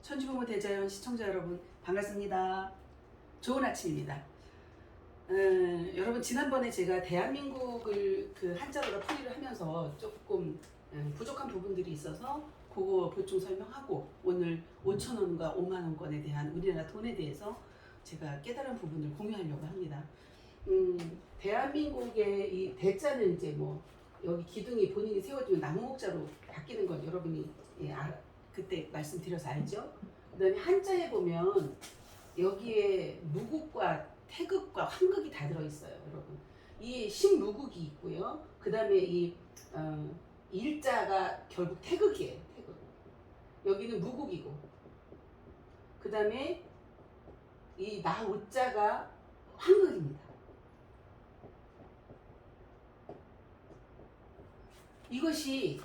천주부모 대자연 시청자 여러분 반갑습니다. 좋은 아침입니다. 여러분 지난번에 제가 대한민국을 그 한자로다 풀이를 하면서 조금 부족한 부분들이 있어서 그거 보충 설명하고 오늘 5,000원과 50,000원권에 대한 우리나라 돈에 대해서 제가 깨달은 부분을 공유하려고 합니다. 대한민국의 이 대자는 이제 뭐 여기 기둥이 본인이 세워주면 나무 목자로 바뀌는 건 여러분이 그때 말씀드려서 알죠? 그 다음에 한자에 보면 여기에 무국과 태극과 환극이 다 들어있어요, 여러분. 이 신무국이 있고요. 그 다음에 이 일자가 결국 태극이에요, 태극. 여기는 무국이고. 그 다음에 이 나우자가 환극입니다. 이것이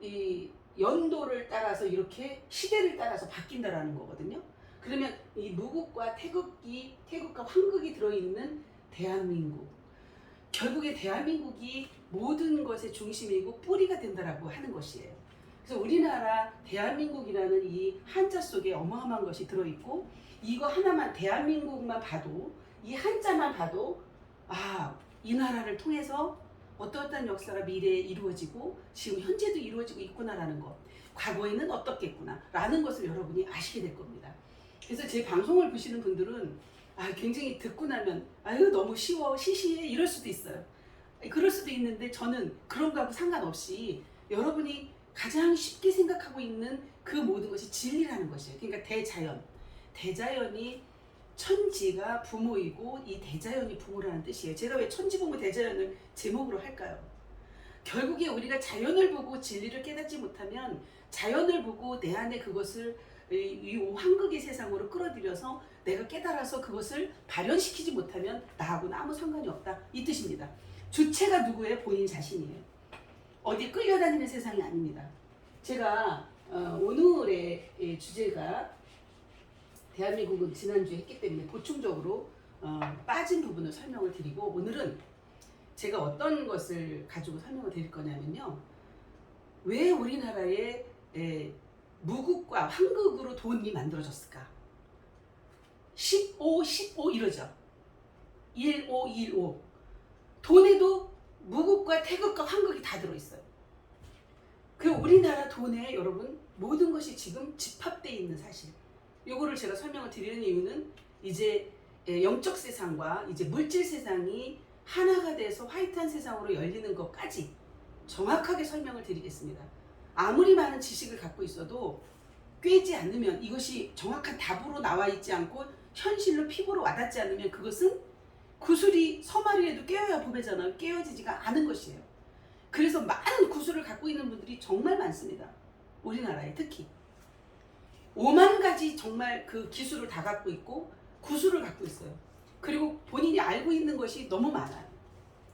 이 연도를 따라서 이렇게 시대를 따라서 바뀐다라는 거거든요. 그러면 이 무국과 태극과 환극이 들어있는 대한민국, 결국에 대한민국이 모든 것의 중심이고 뿌리가 된다라고 하는 것이에요. 그래서 우리나라 대한민국이라는 이 한자 속에 어마어마한 것이 들어있고, 이거 하나만 대한민국만 봐도, 이 한자만 봐도 이 나라를 통해서 어떠한 역사가 미래에 이루어지고 지금 현재도 이루어지고 있구나라는 것, 과거에는 어떻겠구나 라는 것을 여러분이 아시게 될 겁니다. 그래서 제 방송을 보시는 분들은 굉장히 듣고 나면 너무 쉬워, 시시해 이럴 수도 있어요. 그럴 수도 있는데 저는 그런 거하고 상관없이 여러분이 가장 쉽게 생각하고 있는 그 모든 것이 진리라는 것이에요. 그러니까 대자연이 천지가 부모이고 이 대자연이 부모라는 뜻이에요. 제가 왜 천지부모 대자연을 제목으로 할까요? 결국에 우리가 자연을 보고 진리를 깨닫지 못하면 자연을 보고 내 안에 그것을 이 환극의 세상으로 끌어들여서 내가 깨달아서 그것을 발현시키지 못하면 나하고는 아무 상관이 없다, 이 뜻입니다. 주체가 누구예요? 본인 자신이에요. 어디 끌려다니는 세상이 아닙니다. 제가 오늘의 주제가 대한민국은 지난주에 했기 때문에 보충적으로 빠진 부분을 설명을 드리고, 오늘은 제가 어떤 것을 가지고 설명을 드릴 거냐면요, 왜 우리나라에 무국과 환극으로 돈이 만들어졌을까? 15 이러죠. 15 돈에도 무국과 태극과 환극이 다 들어있어요. 그 우리나라 돈에 여러분 모든 것이 지금 집합되어 있는 사실, 요거를 제가 설명을 드리는 이유는 이제 영적 세상과 이제 물질 세상이 하나가 돼서 화이트한 세상으로 열리는 것까지 정확하게 설명을 드리겠습니다. 아무리 많은 지식을 갖고 있어도 꿰지 않으면, 이것이 정확한 답으로 나와 있지 않고 현실로 피부로 와닿지 않으면 그것은 구슬이 서말이라도 깨어야 보배잖아요. 깨어지지가 않은 것이에요. 그래서 많은 구슬을 갖고 있는 분들이 정말 많습니다. 우리나라에 특히 5만 가지 정말 그 기술을 다 갖고 있고 구술을 갖고 있어요. 그리고 본인이 알고 있는 것이 너무 많아요.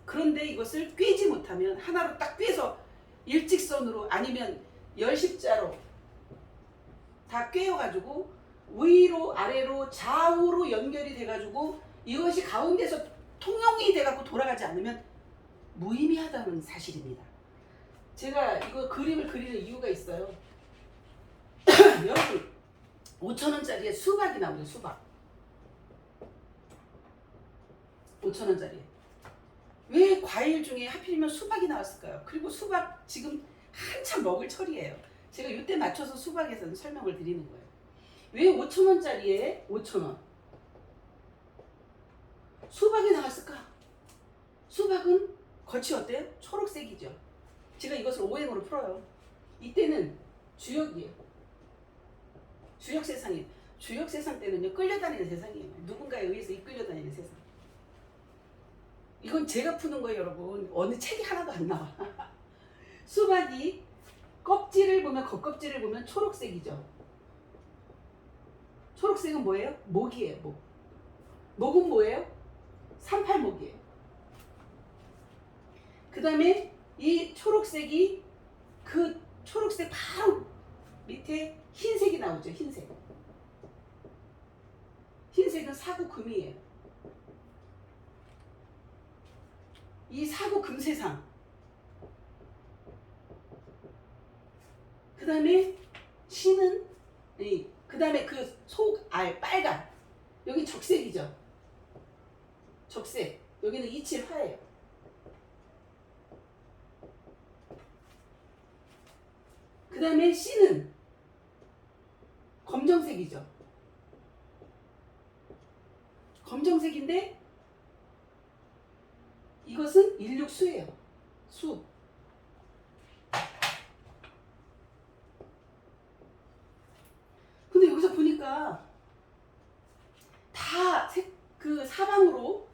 그런데 이것을 꿰지 못하면, 하나로 딱 꿰서 일직선으로 아니면 열십자로 다 꿰어가지고 위로 아래로 좌우로 연결이 돼가지고 이것이 가운데서 통용이 돼갖고 돌아가지 않으면 무의미하다는 사실입니다. 제가 이거 그림을 그리는 이유가 있어요. 여러분 5,000원짜리에 수박이 나오죠. 수박 5,000원짜리. 왜 과일 중에 하필이면 수박이 나왔을까요? 그리고 수박 지금 한참 먹을 철이에요. 제가 이때 맞춰서 수박에서는 설명을 드리는 거예요. 왜 5,000원짜리에 5,000원 수박이 나왔을까? 수박은 겉이 어때요? 초록색이죠. 제가 이것을 오행으로 풀어요. 이때는 주역이에요. 주역 세상이에요. 주역 세상 때는요, 끌려다니는 세상이에요. 누군가에 의해서 이끌려다니는 세상. 이건 제가 푸는 거예요, 여러분. 어느 책이 하나도 안 나와. 수박이 껍질을 보면, 겉껍질을 보면 초록색이죠. 초록색은 뭐예요? 목이에요, 목. 목은 뭐예요? 38목이에요. 그 다음에 이 초록색이, 그 초록색 바로 밑에 흰색이 나오죠. 흰색은 사구금이에요. 이 사구금세상. 그 다음에 신은 이 그 다음에 그 속알 빨간 여기 적색이죠. 적색. 여기는 이칠화예요. 그 다음에 C는 검정색이죠. 검정색인데 이것은 일육수예요. 수. 근데 여기서 보니까 다 그 사방으로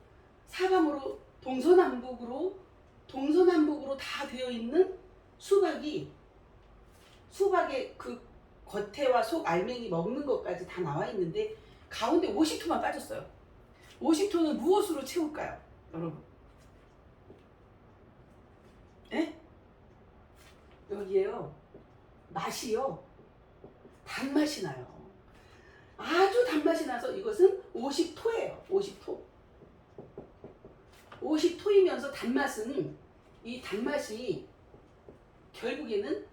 동서남북으로 다 되어 있는 수박의 그 겉에와 속 알맹이 먹는 것까지 다 나와 있는데 가운데 50토만 빠졌어요. 50토는 무엇으로 채울까요, 여러분? 에? 여기에요. 맛이요. 단맛이 나요. 아주 단맛이 나서 이것은 50토예요. 50토. 50토이면서 단맛은 이 단맛이 결국에는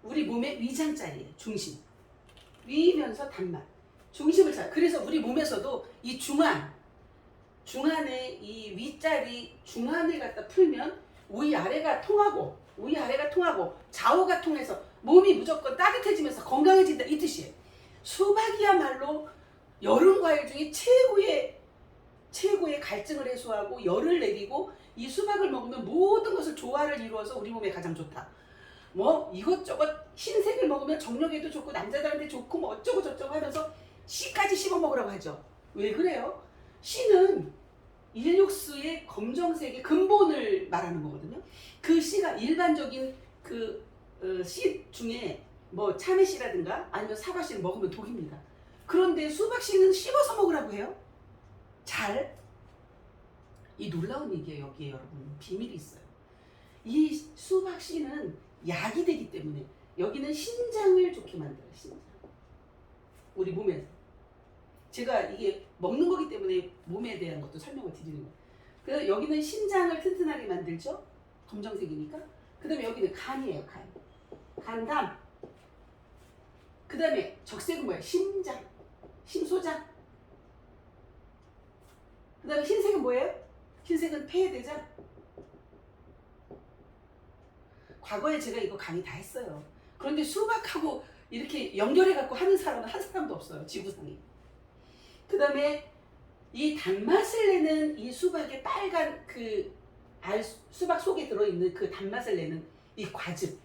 우리 몸의 위장자리예요. 중심. 위면서 단맛. 중심을 잘. 그래서 우리 몸에서도 이 중안에 이 윗자리 중안을 갖다 풀면 위아래가 통하고 좌우가 통해서 몸이 무조건 따뜻해지면서 건강해진다 이 뜻이에요. 수박이야말로 여름 과일 중에 최고의 갈증을 해소하고 열을 내리고 이 수박을 먹으면 모든 것을 조화를 이루어서 우리 몸에 가장 좋다. 뭐 이것저것 흰색을 먹으면 정력에도 좋고 남자들한테 좋고 뭐 어쩌고 저쩌고 하면서 씨까지 씹어 먹으라고 하죠. 왜 그래요? 씨는 일육수의 검정색의 근본을 말하는 거거든요. 그 씨가 일반적인 그 씨 중에 뭐 참외씨라든가 아니면 사과씨를 먹으면 독입니다. 그런데 수박씨는 씹어서 먹으라고 해요. 이 놀라운 얘기예요. 여기에 여러분 비밀이 있어요. 이 수박씨는 약이 되기 때문에 여기는 신장을 좋게 만들어요. 신장. 우리 몸에서. 제가 이게 먹는 거기 때문에 몸에 대한 것도 설명을 드리는 거예요. 그래서 여기는 신장을 튼튼하게 만들죠. 검정색이니까. 그 다음에 여기는 간이에요. 간담. 그 다음에 적색은 뭐예요? 심장. 심소장. 그 다음에 흰색은 뭐예요? 흰색은 폐대장. 과거에 제가 이거 강의 다 했어요. 그런데 수박하고 이렇게 연결해갖고 하는 사람은 한 사람도 없어요. 지구상에. 그 다음에 이 단맛을 내는 이 수박의 빨간 그 수박 속에 들어있는 그 단맛을 내는 이 과즙.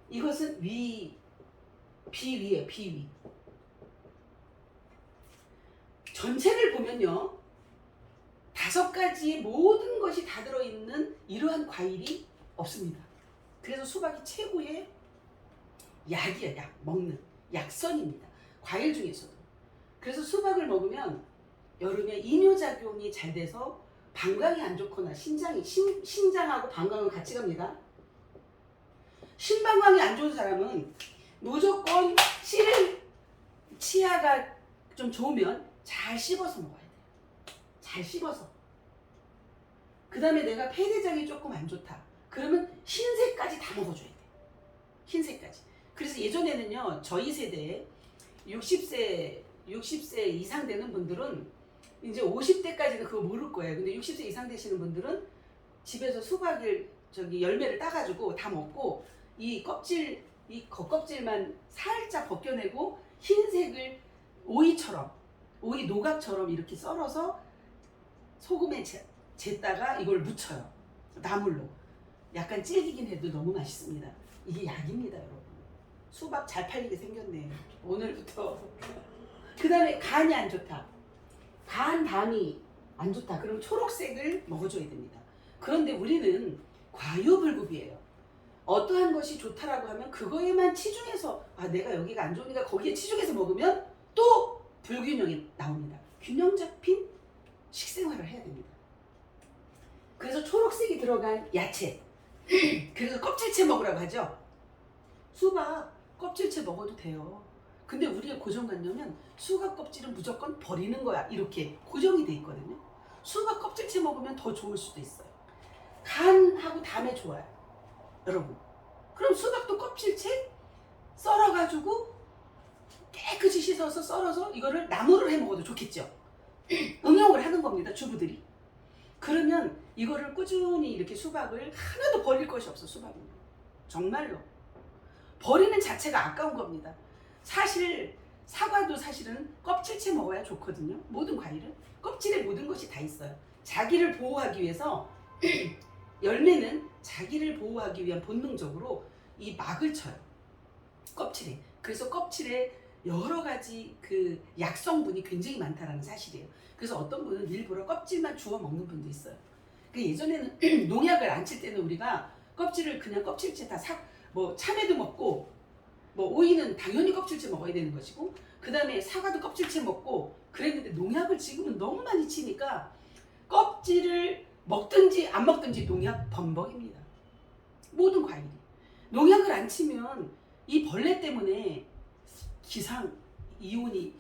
이것은 비위예요. 비위. 전체를 보면요. 5가지의 모든 것이 다 들어있는 이러한 과일이 없습니다. 그래서 수박이 최고의 약이에요. 먹는 약선입니다. 과일 중에서도. 그래서 수박을 먹으면 여름에 이뇨작용이 잘 돼서 방광이 안 좋거나 신장하고 방광은 같이 갑니다. 신방광이 안 좋은 사람은 무조건 치아가 좀 좋으면 잘 씹어서 먹어야 돼요. 잘 씹어서. 그 다음에 내가 폐대장이 조금 안 좋다. 그러면 흰색까지 다 먹어줘야 돼. 흰색까지. 그래서 예전에는요. 저희 세대에 60세 이상 되는 분들은 이제 50대까지는 그거 모를 거예요. 근데 60세 이상 되시는 분들은 집에서 수박을 열매를 따가지고 다 먹고 이 겉껍질만 살짝 벗겨내고 흰색을 오이 노각처럼 이렇게 썰어서 소금에 쟀다가 이걸 묻혀요. 나물로. 약간 질기긴 해도 너무 맛있습니다. 이게 약입니다, 여러분. 수박 잘 팔리게 생겼네. 오늘부터. 그 다음에 간이 안 좋다. 간담이 안 좋다. 그럼 초록색을 먹어줘야 됩니다. 그런데 우리는 과유불급이에요. 어떠한 것이 좋다라고 하면 그거에만 치중해서 내가 여기가 안 좋으니까 거기에 치중해서 먹으면 또 불균형이 나옵니다. 균형 잡힌 식생활을 해야 됩니다. 그래서 초록색이 들어간 야채. 그래서 껍질채 먹으라고 하죠. 수박 껍질채 먹어도 돼요. 근데 우리의 고정관념은 수박 껍질은 무조건 버리는 거야. 이렇게 고정이 돼 있거든요. 수박 껍질채 먹으면 더 좋을 수도 있어요. 간하고 담에 좋아요. 여러분. 그럼 수박도 껍질채 썰어가지고 썰어서 이거를 나물을 해 먹어도 좋겠죠. 응용을 하는 겁니다, 주부들이. 그러면 이거를 꾸준히 이렇게 수박을 하나도 버릴 것이 없어. 수박은 정말로 버리는 자체가 아까운 겁니다. 사실 사과도 사실은 껍질째 먹어야 좋거든요. 모든 과일은 껍질에 모든 것이 다 있어요. 자기를 보호하기 위해서 열매는 자기를 보호하기 위한 본능적으로 이 막을 쳐요, 껍질에. 그래서 껍질에 여러 가지 그 약성분이 굉장히 많다라는 사실이에요. 그래서 어떤 분은 일부러 껍질만 주워 먹는 분도 있어요. 그 예전에는 농약을 안 칠 때는 우리가 껍질을 그냥 껍질째 다 뭐 참외도 먹고 뭐 오이는 당연히 껍질째 먹어야 되는 것이고, 그 다음에 사과도 껍질째 먹고 그랬는데, 농약을 지금은 너무 많이 치니까 껍질을 먹든지 안 먹든지 농약 범벅입니다. 모든 과일이. 농약을 농약을 이 벌레 때문에 기상 이온이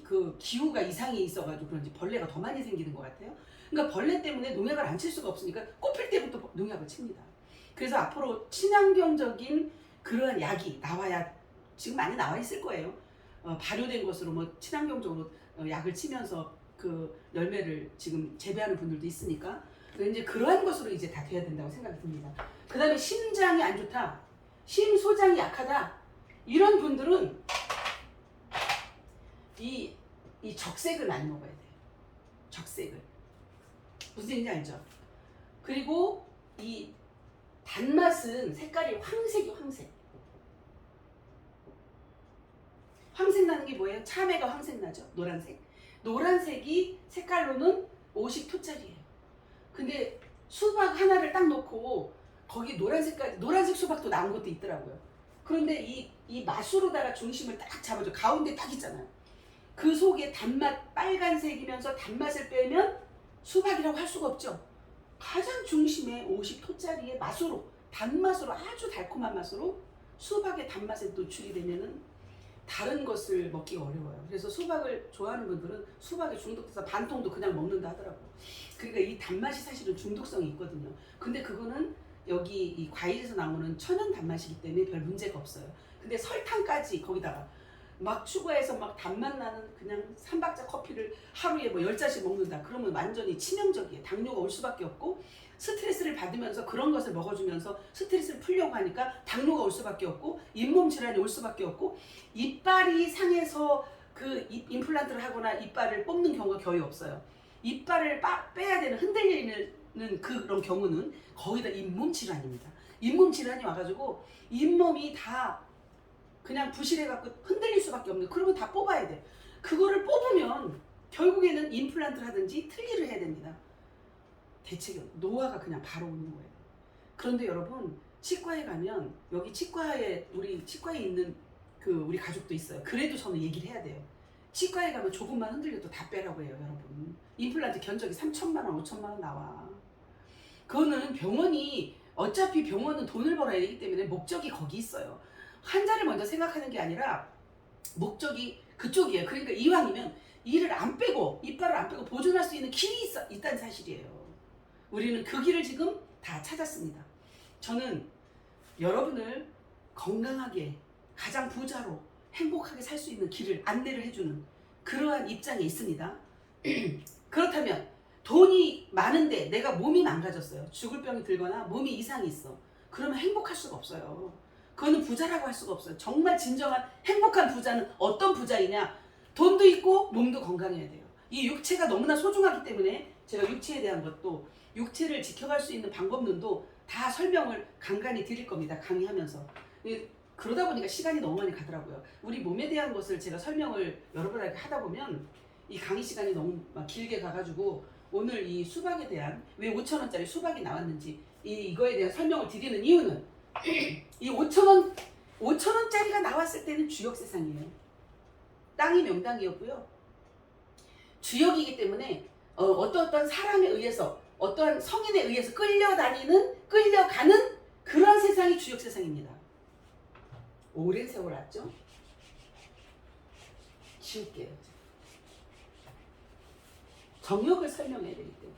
그 기후가 이상이 있어가지고 그런지 벌레가 더 많이 생기는 것 같아요. 그러니까 벌레 때문에 농약을 안 칠 수가 없으니까 꽃필 때부터 농약을 칩니다. 그래서 앞으로 친환경적인 그러한 약이 나와야, 지금 많이 나와 있을 거예요. 발효된 것으로 뭐 친환경적으로 약을 치면서 그 열매를 지금 재배하는 분들도 있으니까, 이제 그러한 것으로 이제 다 돼야 된다고 생각이 듭니다. 그 다음에 심장이 안 좋다, 심소장이 약하다, 이런 분들은 이 적색을 많이 먹어야 돼요. 적색을. 무슨 얘기인지 알죠? 그리고 이 단맛은 색깔이 황색이 황색. 황색 나는 게 뭐예요? 참외가 황색 나죠? 노란색. 노란색이 색깔로는 50토짜리예요. 근데 수박 하나를 딱 놓고 거기 노란색 수박도 나온 것도 있더라고요. 그런데 이 맛으로다가 중심을 딱 잡아줘. 가운데 딱 있잖아요. 그 속에 단맛, 빨간색이면서 단맛을 빼면 수박이라고 할 수가 없죠. 가장 중심에 50토짜리의 맛으로, 단맛으로, 아주 달콤한 맛으로 수박의 단맛에 노출이 되면은 다른 것을 먹기가 어려워요. 그래서 수박을 좋아하는 분들은 수박에 중독돼서 반통도 그냥 먹는다 하더라고요. 그러니까 이 단맛이 사실은 중독성이 있거든요. 근데 그거는 여기 이 과일에서 나오는 천연 단맛이기 때문에 별 문제가 없어요. 근데 설탕까지 거기다가 막 추가해서 막 단맛 나는 그냥 3박자 커피를 하루에 뭐 10잔씩 먹는다. 그러면 완전히 치명적이에요. 당뇨가 올 수밖에 없고, 스트레스를 받으면서 그런 것을 먹어주면서 스트레스를 풀려고 하니까 당뇨가 올 수밖에 없고, 잇몸 질환이 올 수밖에 없고, 이빨이 상해서 그 임플란트를 하거나 이빨을 뽑는 경우가 거의 없어요. 이빨을 빼야 되는, 흔들리는 그런 경우는 거의 다 잇몸 질환입니다. 잇몸 질환이 와가지고 잇몸이 다 그냥 부실해갖고 흔들릴 수밖에 없는, 그러면 다 뽑아야 돼. 그거를 뽑으면 결국에는 임플란트를 하든지 틀니를 해야 됩니다. 대책은 노화가 그냥 바로 오는 거예요. 그런데 여러분, 치과에 가면, 여기 우리 치과에 있는 우리 가족도 있어요. 그래도 저는 얘기를 해야 돼요. 치과에 가면 조금만 흔들려도 다 빼라고 해요, 여러분. 임플란트 견적이 3천만 원, 5천만 원 나와. 그거는 병원이, 어차피 병원은 돈을 벌어야 되기 때문에 목적이 거기 있어요. 환자를 먼저 생각하는 게 아니라 목적이 그쪽이에요. 그러니까 이왕이면 이를 안 빼고, 이빨을 안 빼고 보존할 수 있는 길이 있다는 사실이에요. 우리는 그 길을 지금 다 찾았습니다. 저는 여러분을 건강하게, 가장 부자로 행복하게 살 수 있는 길을 안내를 해주는 그러한 입장에 있습니다. 그렇다면 돈이 많은데 내가 몸이 망가졌어요. 죽을 병이 들거나 몸이 이상이 있어. 그러면 행복할 수가 없어요. 그거는 부자라고 할 수가 없어요. 정말 진정한 행복한 부자는 어떤 부자이냐? 돈도 있고 몸도 건강해야 돼요. 이 육체가 너무나 소중하기 때문에 제가 육체에 대한 것도, 육체를 지켜갈 수 있는 방법론도 다 설명을 간간히 드릴 겁니다. 강의하면서. 그러다 보니까 시간이 너무 많이 가더라고요. 우리 몸에 대한 것을 제가 설명을 여러 번 하다 보면 이 강의 시간이 너무 막 길게 가가지고, 오늘 이 수박에 대한, 왜 5,000원짜리 수박이 나왔는지 이거에 대한 설명을 드리는 이유는, 이 5,000원짜리가 나왔을 때는 주역 세상이에요. 땅이 명당이었고요. 주역이기 때문에 어떤 사람에 의해서, 어떠한 성인에 의해서 끌려가는 그런 세상이 주역 세상입니다. 오랜 세월 왔죠? 지울게요. 정역을 설명해야 되기 때문에.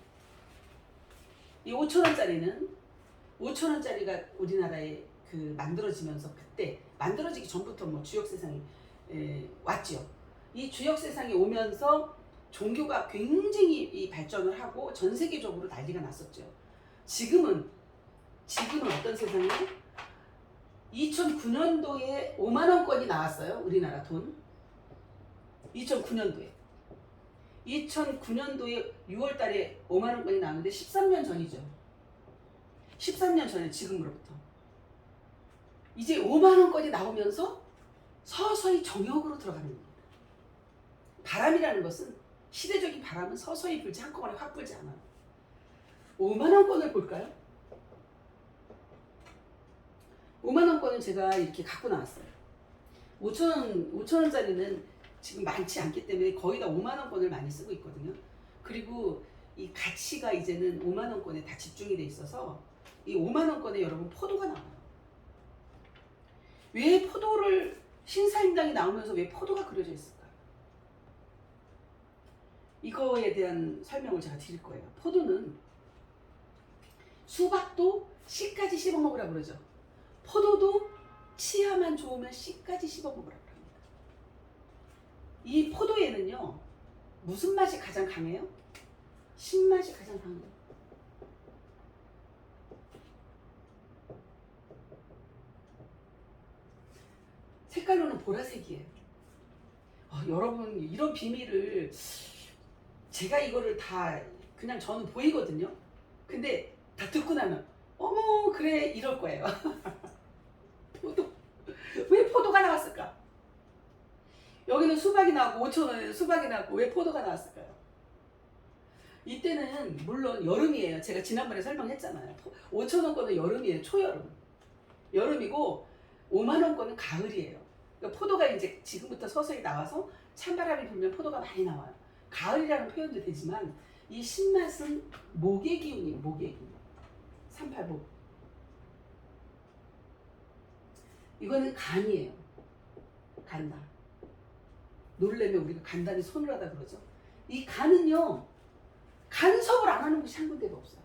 이 5,000원짜리가 우리나라에 만들어지면서, 그때 만들어지기 전부터 뭐 주역 세상이 왔죠. 이 주역 세상에 오면서 종교가 굉장히 이 발전을 하고 전 세계적으로 난리가 났었죠. 지금은 어떤 세상이에요? 2009년도에 5만 원권이 나왔어요. 우리나라 돈. 2009년도에 6월 달에 5만 원권이 나왔는데 13년 전이죠. 13년 전에 지금으로부터. 이제 5만 원권이 나오면서 서서히 정역으로 들어가는 겁니다. 바람이라는 것은 시대적인 바람은 서서히 불지 한꺼번에 확 불지 않아요. 5만 원권을 볼까요? 5만 원권은 제가 이렇게 갖고 나왔어요. 5천 원짜리는 지금 많지 않기 때문에 거의 다 5만 원권을 많이 쓰고 있거든요. 그리고 이 가치가 이제는 5만 원권에 다 집중이 돼 있어서 이 5만 원권에 여러분 포도가 나와요. 왜 포도를 신사임당이 나오면서 왜 포도가 그려져 있을까? 이거에 대한 설명을 제가 드릴 거예요. 포도는 수박도 씨까지 씹어 먹으라 그러죠. 포도도 치아만 좋으면 씨까지 씹어 먹으라 그럽니다. 이 포도에는요, 무슨 맛이 가장 강해요? 신맛이 가장 강해요. 색깔로는 보라색이에요. 여러분, 이런 비밀을 제가 이거를 다 그냥 저는 보이거든요. 근데 다 듣고 나면 어머 그래 이럴 거예요. 포도. 왜 포도가 나왔을까? 여기는 수박이 나왔고 5,000원에 수박이 나왔고 왜 포도가 나왔을까요? 이때는 물론 여름이에요. 제가 지난번에 설명했잖아요. 5,000원 거는 여름이에요. 초여름. 여름이고 5만 원 거는 가을이에요. 그러니까 포도가 이제 지금부터 서서히 나와서 찬바람이 불면 포도가 많이 나와요. 가을이라는 표현도 되지만 이 신맛은 목의 기운이에요. 목의 기운. 385. 이거는 간이에요. 간다. 놀래면 우리가 간단히 손을 하다 그러죠. 이 간은요, 간섭을 안 하는 곳이 한 군데도 없어요.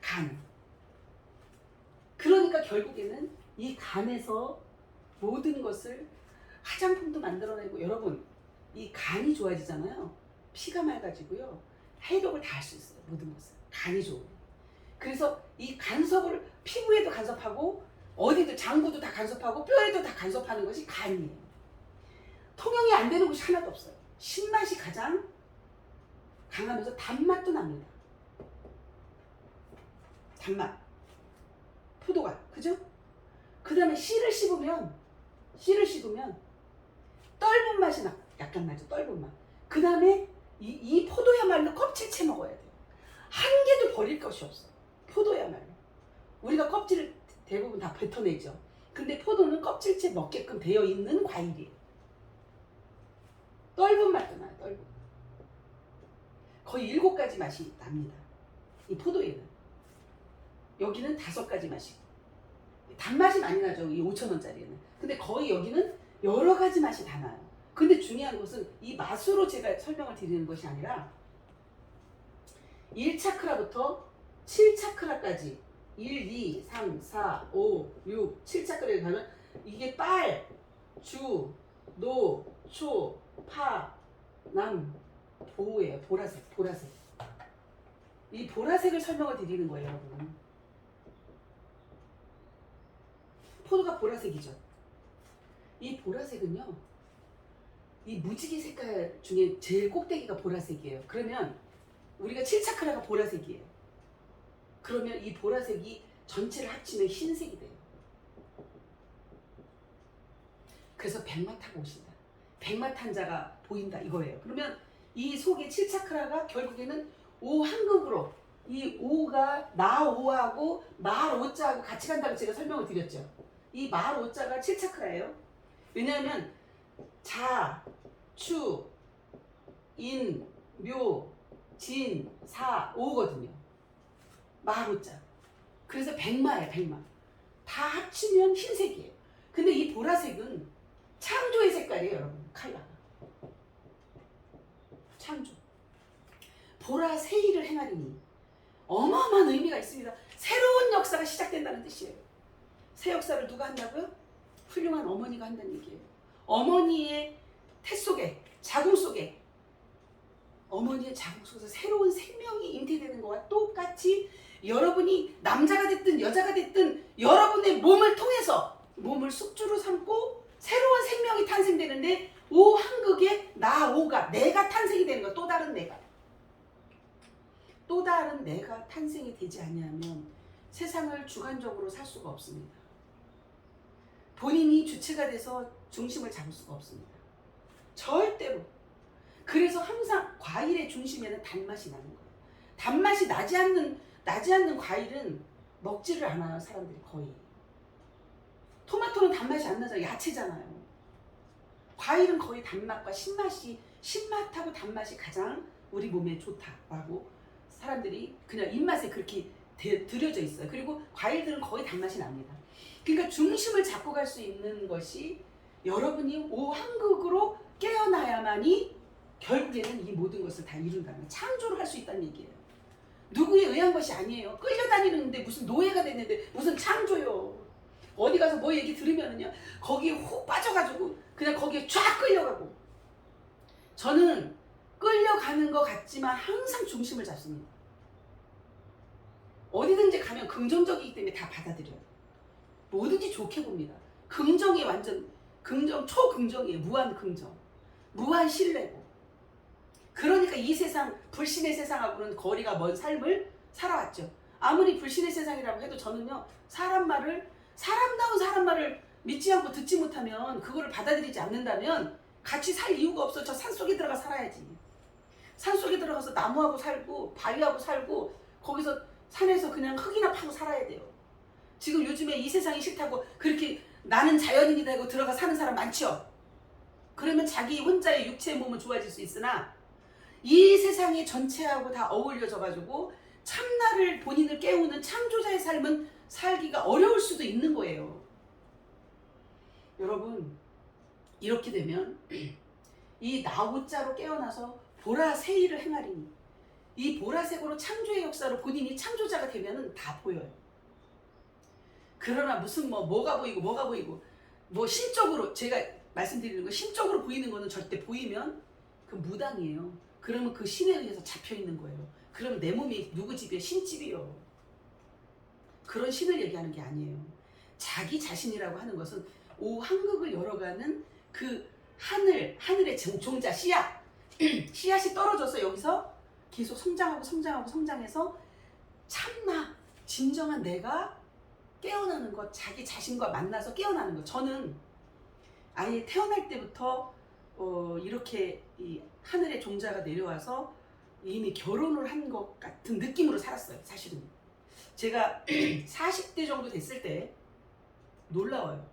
간. 그러니까 결국에는 이 간에서 모든 것을 화장품도 만들어내고, 여러분 이 간이 좋아지잖아요. 피가 맑아지고요. 해독을 다 할 수 있어요. 모든 것을. 간이 좋아요. 그래서 이 간섭을 피부에도 간섭하고 어디도 장부도 다 간섭하고 뼈에도 다 간섭하는 것이 간이에요. 통용이 안 되는 곳이 하나도 없어요. 신맛이 가장 강하면서 단맛도 납니다. 단맛. 포도가. 그죠? 그 다음에 씨를 씹으면 떫은 맛이 약간 나죠. 떫은 맛. 그 다음에 이 포도야말로 껍질째 먹어야 돼요. 한 개도 버릴 것이 없어요. 포도야말로. 우리가 껍질을 대부분 다 뱉어내죠. 근데 포도는 껍질째 먹게끔 되어 있는 과일이에요. 떫은 맛도 나요. 떫은. 거의 7가지 맛이 납니다. 이 포도에는. 여기는 5가지 맛이고. 단맛이 많이 나죠. 이 5,000원짜리에는. 근데 거의 여기는 여러 가지 맛이 다 나요. 근데 중요한 것은 이 맛으로 제가 설명을 드리는 것이 아니라 1차크라부터 7차크라까지 1, 2, 3, 4, 5, 6, 7차크라에 가면 이게 빨, 주, 노, 초, 파, 남, 보예요. 보라색. 이 보라색을 설명을 드리는 거예요, 여러분. 포도가 보라색이죠. 이 보라색은요, 이 무지개 색깔 중에 제일 꼭대기가 보라색이에요. 그러면 우리가 7차크라가 보라색이에요. 그러면 이 보라색이 전체를 합치면 흰색이 돼요. 그래서 백마 타고 오신다. 백마 탄 자가 보인다 이거예요. 그러면 이 속에 7차크라가 결국에는 5한극으로 이 5가 나5하고 말5자하고 같이 간다고 제가 설명을 드렸죠. 이 말5자가 7차크라예요. 왜냐하면 자, 추, 인, 묘, 진, 사, 오거든요. 말5자. 그래서 백마예요. 백마. 다 합치면 흰색이에요. 근데 이 보라색은 창조의 색깔이에요. 여러분. 컬러가. 창조. 보라새이를 행하리니 어마어마한 의미가 있습니다. 새로운 역사가 시작된다는 뜻이에요. 새 역사를 누가 한다고요? 훌륭한 어머니가 한다는 얘기예요. 어머니의 태 속에 자궁 속에 어머니의 자궁 속에서 새로운 생명이 잉태되는 것과 똑같이 여러분이 남자가 됐든 여자가 됐든 여러분의 몸을 통해서 몸을 숙주로 삼고 새로운 생명이 탄생되는데 오한극에 나 오가 내가 탄생이 되는 거야. 또 다른 내가 탄생이 되지 아니하면 세상을 주관적으로 살 수가 없습니다. 본인이 주체가 돼서 중심을 잡을 수가 없습니다. 절대로. 그래서 항상 과일의 중심에는 단맛이 나는 거예요. 단맛이 나지 않는 과일은 먹지를 않아요. 사람들이 거의. 토마토는 단맛이 안 나잖아요. 야채잖아요. 과일은 거의 단맛과 신맛하고 단맛이 가장 우리 몸에 좋다라고 사람들이 그냥 입맛에 그렇게 들여져 있어요. 그리고 과일들은 거의 단맛이 납니다. 그러니까 중심을 잡고 갈 수 있는 것이 여러분이 오한극으로 깨어나야만이 결국에는 이 모든 것을 다 이룬다는 거예요. 창조를 할 수 있다는 얘기예요. 누구에 의한 것이 아니에요. 끌려다니는데 무슨 노예가 됐는데 무슨 창조요. 어디 가서 뭐 얘기 들으면은요 거기에 훅 빠져가지고 그냥 거기에 쫙 끌려가고. 저는 끌려가는 것 같지만 항상 중심을 잡습니다. 어디든지 가면 긍정적이기 때문에 다 받아들여요. 뭐든지 좋게 봅니다. 긍정이 완전 초긍정이에요. 무한 긍정, 무한 신뢰고. 그러니까 이 세상, 불신의 세상하고는 거리가 먼 삶을 살아왔죠. 아무리 불신의 세상이라고 해도 저는요 사람다운 사람 말을 믿지 않고 듣지 못하면, 그거를 받아들이지 않는다면 같이 살 이유가 없어. 저 산속에 들어가 살아야지. 산속에 들어가서 나무하고 살고 바위하고 살고 거기서 산에서 그냥 흙이나 파고 살아야 돼요. 지금 요즘에 이 세상이 싫다고 그렇게 나는 자연인이다 하고 들어가 사는 사람 많죠. 그러면 자기 혼자의 육체의 몸은 좋아질 수 있으나 이 세상의 전체하고 다 어울려져 가지고 참나를 본인을 깨우는 창조자의 삶은 살기가 어려울 수도 있는 거예요. 여러분, 이렇게 되면 이 나오자로 깨어나서 보라세일을 행하리니, 이 보라색으로 창조의 역사로 본인이 창조자가 되면은 다 보여요. 그러나 무슨 뭐가 보이고 뭐 신적으로, 제가 말씀드리는 거 신적으로 보이는 거는 절대 보이면 그 무당이에요. 그러면 그 신에 의해서 잡혀 있는 거예요. 그러면 내 몸이 누구 집이에요? 신집이요. 그런 신을 얘기하는 게 아니에요. 자기 자신이라고 하는 것은 오한극을 열어가는 그 하늘의 종자 씨앗이 떨어져서 여기서 계속 성장해서 참나 진정한 내가 깨어나는 것, 자기 자신과 만나서 깨어나는 것. 저는 아예 태어날 때부터 이렇게 이 하늘의 종자가 내려와서 이미 결혼을 한 것 같은 느낌으로 살았어요. 사실은 제가 40대 정도 됐을 때 놀라워요.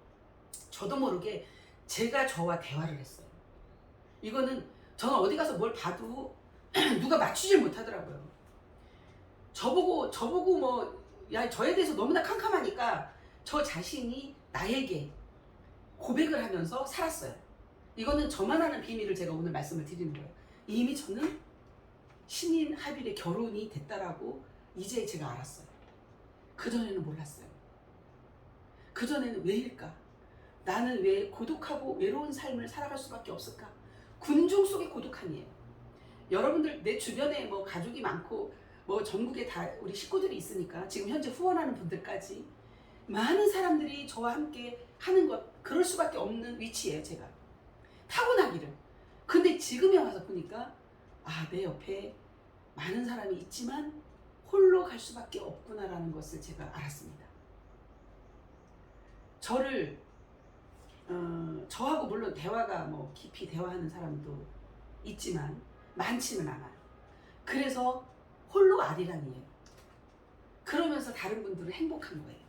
저도 모르게 제가 저와 대화를 했어요. 이거는 저는 어디 가서 뭘 봐도 누가 맞추질 못하더라고요. 저보고 뭐 야, 저에 대해서 너무나 캄캄하니까 저 자신이 나에게 고백을 하면서 살았어요. 이거는 저만 아는 비밀을 제가 오늘 말씀을 드리는 거예요. 이미 저는 신인 하빌의 결혼이 됐다라고 이제 제가 알았어요. 그전에는 몰랐어요. 그전에는 왜일까? 나는 왜 고독하고 외로운 삶을 살아갈 수밖에 없을까? 군중 속의 고독함이에요. 여러분들 내 주변에 뭐 가족이 많고 뭐 전국에 다 우리 식구들이 있으니까 지금 현재 후원하는 분들까지 많은 사람들이 저와 함께 하는 것, 그럴 수밖에 없는 위치예요. 제가 타고나기를. 근데 지금에 와서 보니까 내 옆에 많은 사람이 있지만 홀로 갈 수밖에 없구나라는 것을 제가 알았습니다. 저하고 물론 대화가 뭐 깊이 대화하는 사람도 있지만 많지는 않아요. 그래서 홀로 아리랑이에요. 그러면서 다른 분들은 행복한 거예요.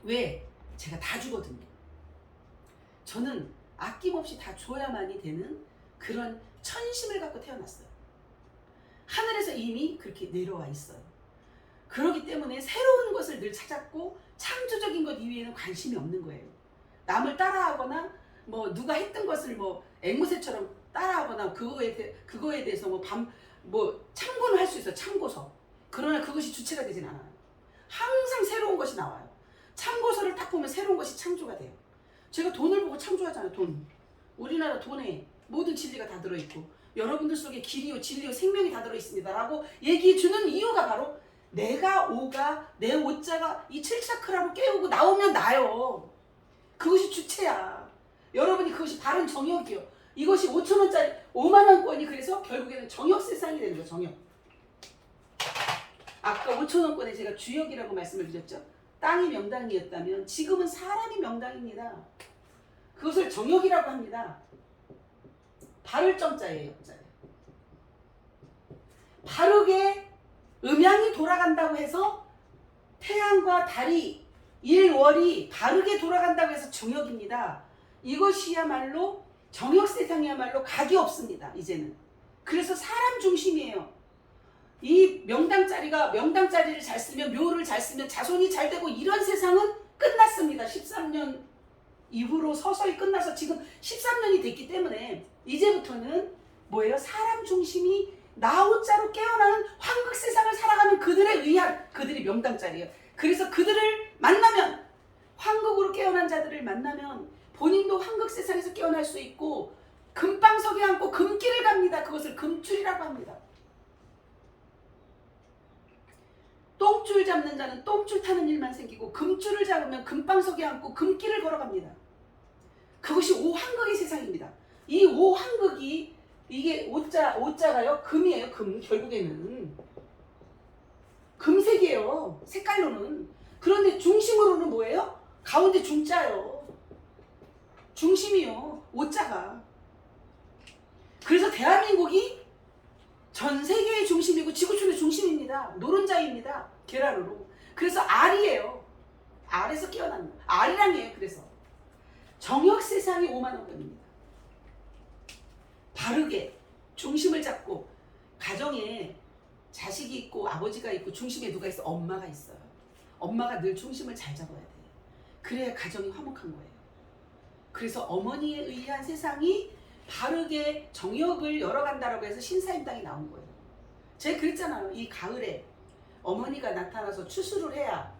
왜? 제가 다 주거든요. 저는 아낌없이 다 줘야만이 되는 그런 천심을 갖고 태어났어요. 하늘에서 이미 그렇게 내려와 있어요. 그렇기 때문에 새로운 것을 늘 찾았고 창조적인 것 이외에는 관심이 없는 거예요. 남을 따라하거나 뭐 누가 했던 것을 뭐 앵무새처럼 따라하거나 그거에 대해서 뭐 참고는 할 수 있어요. 참고서. 그러나 그것이 주체가 되진 않아요. 항상 새로운 것이 나와요. 참고서를 딱 보면 새로운 것이 창조가 돼요. 제가 돈을 보고 창조하잖아요. 돈. 우리나라 돈에 모든 진리가 다 들어있고 여러분들 속에 길이요 진리요 생명이 다 들어있습니다 라고 얘기해 주는 이유가 바로 내가 오가 내 오자가 이 7차크라로 깨우고 나오면 나요. 그것이 주체야. 여러분이 그것이 바른 정역이요. 이것이 5,000원짜리 5만원권이 그래서 결국에는 정역 세상이 되는 거예요. 정역. 아까 5,000원권에 제가 주역이라고 말씀을 드렸죠. 땅이 명당이었다면 지금은 사람이 명당입니다. 그것을 정역이라고 합니다. 바를 정자예요. 역자예요. 바르게 음양이 돌아간다고 해서 태양과 달이 일월이 바르게 돌아간다고 해서 정역입니다. 이것이야말로 정역 세상이야말로 각이 없습니다. 이제는. 그래서 사람 중심이에요. 이 명당자리를 잘 쓰면 묘를 잘 쓰면 자손이 잘 되고 이런 세상은 끝났습니다. 13년 이후로 서서히 끝나서 지금 13년이 됐기 때문에 이제부터는 뭐예요? 사람 중심이 나오자로 깨어나는 황극 세상을 살아가는 그들에 의한 그들이 명당자리예요. 그래서 그들을 만나면 황극으로 깨어난 자들을 만나면 본인도 황극 세상에서 깨어날 수 있고 금방석에 앉고 금길을 갑니다. 그것을 금줄이라고 합니다. 똥줄 잡는 자는 똥줄 타는 일만 생기고 금줄을 잡으면 금방석에 앉고 금길을 걸어갑니다. 그것이 오황극의 세상입니다. 이 오황극이 이게 오자가요 금이에요. 금 결국에는 금색이에요. 색깔로는. 그런데 중심으로는 뭐예요? 가운데 중자요. 중심이요. 오자가. 그래서 대한민국이 전 세계의 중심이고 지구촌의 중심입니다. 노른자입니다. 계란으로. 그래서 알이에요. 알에서 깨어납니다. 알이랑이에요. 그래서 정역 세상이 5만원권입니다. 바르게 중심을 잡고 가정에 자식이 있고 아버지가 있고 중심에 누가 있어? 엄마가 있어요. 엄마가 늘 중심을 잘 잡아야 돼요. 그래야 가정이 화목한 거예요. 그래서 어머니에 의한 세상이 바르게 정역을 열어간다라고 해서 신사임당이 나온 거예요. 제가 그랬잖아요. 이 가을에 어머니가 나타나서 추수를 해야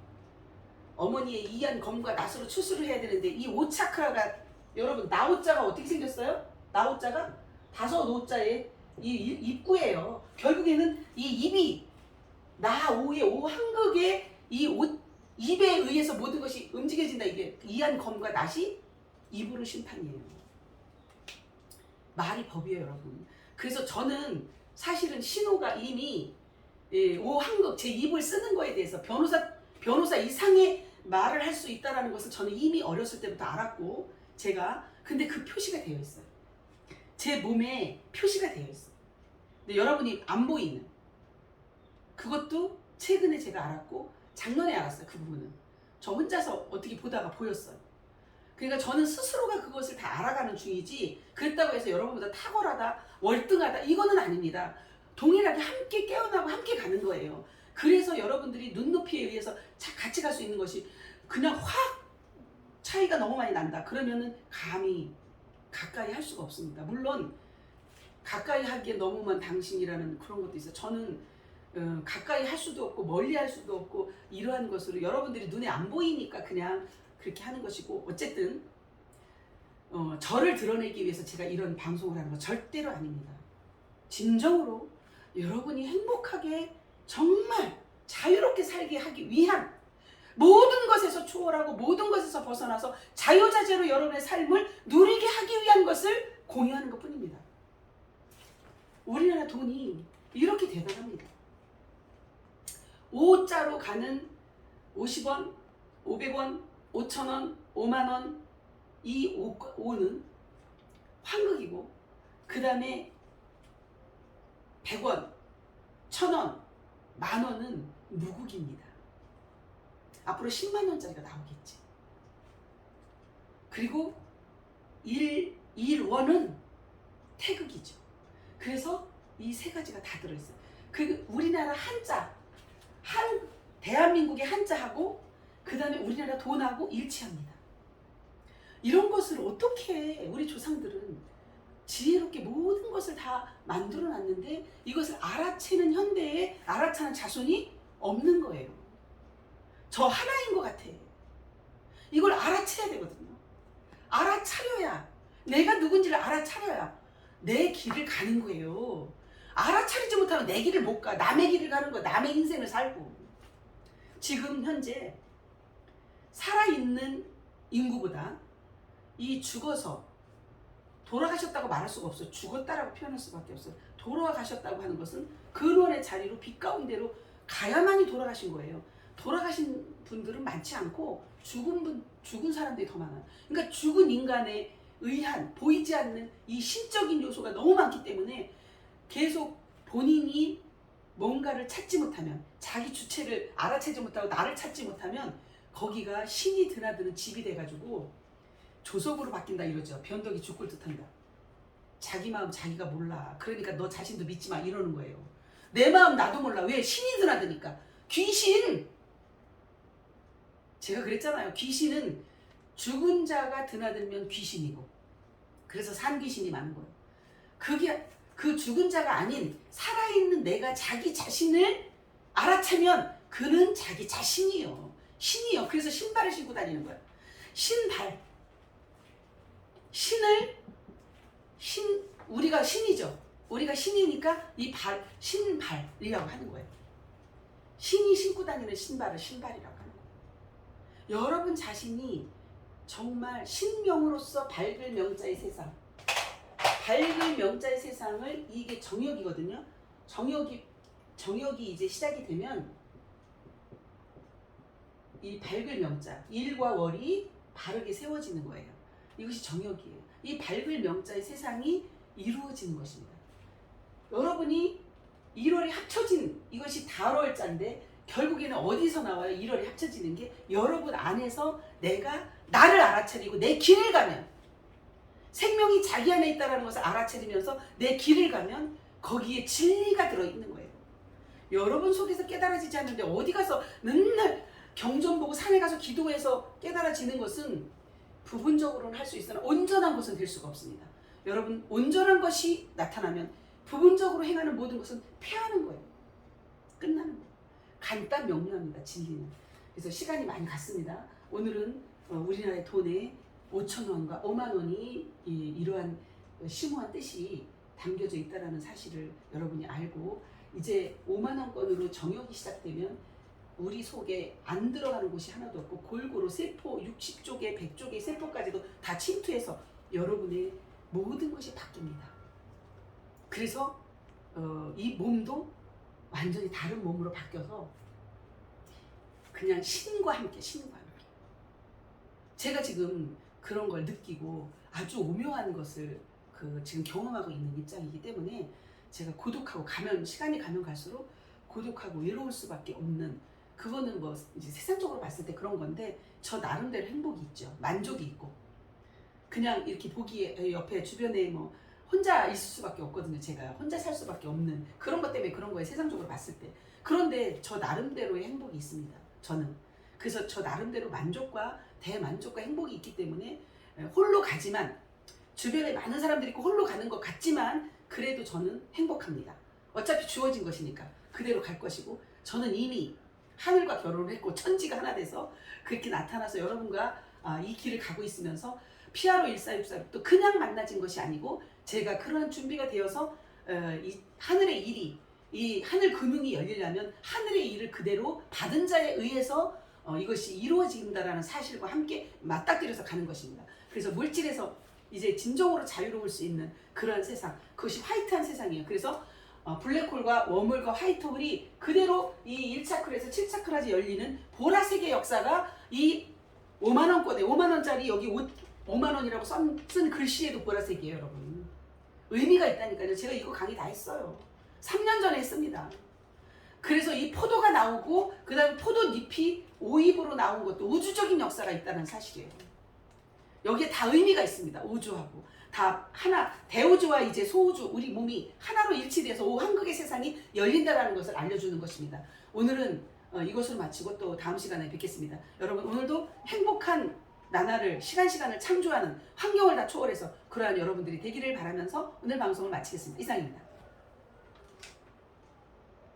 어머니의 이한 검과 낫으로 추수를 해야 되는데 이 오차크라가 여러분 나오자가 어떻게 생겼어요? 나오자가 다섯 오자의 이 입구예요. 결국에는 이 입이 나오의 오한극의 이 입에 의해서 모든 것이 움직여진다. 이게 이한 검과 낫이 입으로 심판이에요. 말이 법이에요, 여러분. 그래서 저는 사실은 신호가 이미 오한극 제 입을 쓰는 거에 대해서 변호사 이상의 말을 할 수 있다는 것을 저는 이미 어렸을 때부터 알았고 근데 그 표시가 되어 있어요. 제 몸에 표시가 되어 있어요. 근데 여러분이 안 보이는 그것도 최근에 제가 알았고 작년에 알았어요. 그 부분은 저 혼자서 어떻게 보다가 보였어요. 그러니까 저는 스스로가 그것을 다 알아가는 중이지 그랬다고 해서 여러분보다 탁월하다 월등하다 이거는 아닙니다. 동일하게 함께 깨어나고 함께 가는 거예요. 그래서 여러분들이 눈높이에 의해서 같이 갈 수 있는 것이 그냥 확 차이가 너무 많이 난다. 그러면은 감히 가까이 할 수가 없습니다. 물론 가까이 하기에 너무 먼 당신이라는 그런 것도 있어요. 저는 가까이 할 수도 없고 멀리 할 수도 없고 이러한 것으로 여러분들이 눈에 안 보이니까 그냥 그렇게 하는 것이고 어쨌든 저를 드러내기 위해서 제가 이런 방송을 하는 거 절대로 아닙니다. 진정으로 여러분이 행복하게 정말 자유롭게 살게 하기 위한 모든 것에서 초월하고 모든 것에서 벗어나서 자유자재로 여러분의 삶을 누리게 하기 위한 것을 공유하는 것 뿐입니다. 우리나라 돈이 이렇게 대단합니다. 5자로 가는 50원, 500원, 5,000원, 5만원 이 5는 황극이고 그 다음에 100원, 1,000원, 만원은 무극입니다. 앞으로 10만원짜리가 나오겠지. 그리고 1원은 태극이죠. 그래서 이 세 가지가 다 들어있어요. 그 우리나라 한자, 대한민국의 한자하고 그 다음에 우리나라 돈하고 일치합니다. 이런 것을 어떻게 우리 조상들은 지혜롭게 모든 것을 다 만들어 놨는데 이것을 알아채는 현대에 알아차는 자손이 없는 거예요. 저 하나인 것 같아. 이걸 알아채야 되거든요. 알아차려야 내가 누군지를 알아차려야 내 길을 가는 거예요. 알아차리지 못하면 내 길을 못 가. 남의 길을 가는 거야. 남의 인생을 살고. 지금 현재 살아있는 인구보다 이 죽어서 돌아가셨다고 말할 수가 없어. 죽었다라고 표현할 수밖에 없어. 돌아가셨다고 하는 것은 근원의 자리로 빛 가운데로 가야만이 돌아가신 거예요. 돌아가신 분들은 많지 않고 죽은 사람들이 더 많아요. 그러니까 죽은 인간에 의한 보이지 않는 이 신적인 요소가 너무 많기 때문에 계속 본인이 뭔가를 찾지 못하면, 자기 주체를 알아채지 못하고 나를 찾지 못하면 거기가 신이 드나드는 집이 돼가지고 조석으로 바뀐다 이러죠. 변덕이 죽을 듯한다. 자기 마음 자기가 몰라. 그러니까 너 자신도 믿지 마 이러는 거예요. 내 마음 나도 몰라. 왜? 신이 드나드니까. 귀신! 제가 그랬잖아요. 귀신은 죽은 자가 드나들면 귀신이고, 그래서 산 귀신이 많은 거예요. 그게 그 죽은 자가 아닌 살아있는 내가 자기 자신을 알아채면 그는 자기 자신이요. 신이요. 그래서 신발을 신고 다니는 거예요. 신발. 우리가 신이죠. 우리가 신이니까 이 발, 신발이라고 하는 거예요. 신이 신고 다니는 신발을 신발이라고 하는 거예요. 여러분 자신이 정말 신명으로서 밝을 명자의 세상, 밝을 명자의 세상을, 이게 정욕이거든요. 정욕이 이제 시작이 되면 이 밝을 명자, 일과 월이 바르게 세워지는 거예요. 이것이 정욕이에요. 이 밝을 명자의 세상이 이루어지는 것입니다. 여러분이 1월이 합쳐진 이것이 다월자인데 결국에는 어디서 나와요? 1월이 합쳐지는 게 여러분 안에서 내가 나를 알아차리고 내 길을 가면, 생명이 자기 안에 있다는 것을 알아차리면서 내 길을 가면 거기에 진리가 들어있는 거예요. 여러분 속에서 깨달아지지 않는데 어디 가서 맨날 경전 보고 산에 가서 기도해서 깨달아지는 것은 부분적으로는 할 수 있으나 온전한 것은 될 수가 없습니다. 여러분, 온전한 것이 나타나면 부분적으로 행하는 모든 것은 패하는 거예요. 끝나는 거예요. 간단 명료합니다. 진리는. 그래서 시간이 많이 갔습니다. 오늘은 우리나라의 돈에 5,000원과 5만 원이 이러한 심오한 뜻이 담겨져 있다는 사실을 여러분이 알고, 이제 5만 원권으로 정욕이 시작되면 우리 속에 안 들어가는 곳이 하나도 없고 골고루 세포 60쪽에 100쪽의 세포까지도 다 침투해서 여러분의 모든 것이 바뀝니다. 그래서 이 몸도 완전히 다른 몸으로 바뀌어서 그냥 신과 함께. 제가 지금 그런 걸 느끼고 아주 오묘한 것을 지금 경험하고 있는 입장이기 때문에 제가 고독하고 시간이 가면 갈수록 고독하고 외로울 수밖에 없는, 그거는 뭐 이제 세상적으로 봤을 때 그런 건데 저 나름대로 행복이 있죠. 만족이 있고. 그냥 이렇게 보기에 옆에 주변에 뭐 혼자 있을 수밖에 없거든요. 제가 혼자 살 수밖에 없는 그런 것 때문에 그런 거예요. 세상적으로 봤을 때. 그런데 저 나름대로의 행복이 있습니다. 저는. 그래서 저 나름대로 만족과 대만족과 행복이 있기 때문에 홀로 가지만, 주변에 많은 사람들이 있고 홀로 가는 것 같지만 그래도 저는 행복합니다. 어차피 주어진 것이니까 그대로 갈 것이고, 저는 이미 하늘과 결혼을 했고 천지가 하나 돼서 그렇게 나타나서 여러분과 이 길을 가고 있으면서 피아로 1464도 그냥 만나진 것이 아니고, 제가 그러한 준비가 되어서 이 하늘의 일이, 이 하늘 근육이 열리려면 하늘의 일을 그대로 받은 자에 의해서 이것이 이루어진다라는 사실과 함께 맞닥뜨려서 가는 것입니다. 그래서 물질에서 이제 진정으로 자유로울 수 있는 그런 세상, 그것이 화이트한 세상이에요. 그래서 블랙홀과 웜홀과 화이트홀이 그대로 이 1차크라에서 7차크라까지 열리는 보라색의 역사가 이 5만원권에 5만원짜리 여기 5만원이라고 쓴 글씨에도 보라색이에요. 여러분, 의미가 있다니까요. 제가 이거 강의 다 했어요. 3년 전에 했습니다. 그래서 이 포도가 나오고 그 다음에 포도잎이 오입으로 나온 것도 우주적인 역사가 있다는 사실이에요. 여기에 다 의미가 있습니다. 우주하고 다 하나, 대우주와 이제 소우주, 우리 몸이 하나로 일치돼서 오한극의 세상이 열린다는 것을 알려주는 것입니다. 오늘은 이것으로 마치고 또 다음 시간에 뵙겠습니다. 여러분, 오늘도 행복한 나날을, 시간을 창조하는, 환경을 다 초월해서 그러한 여러분들이 되기를 바라면서 오늘 방송을 마치겠습니다. 이상입니다.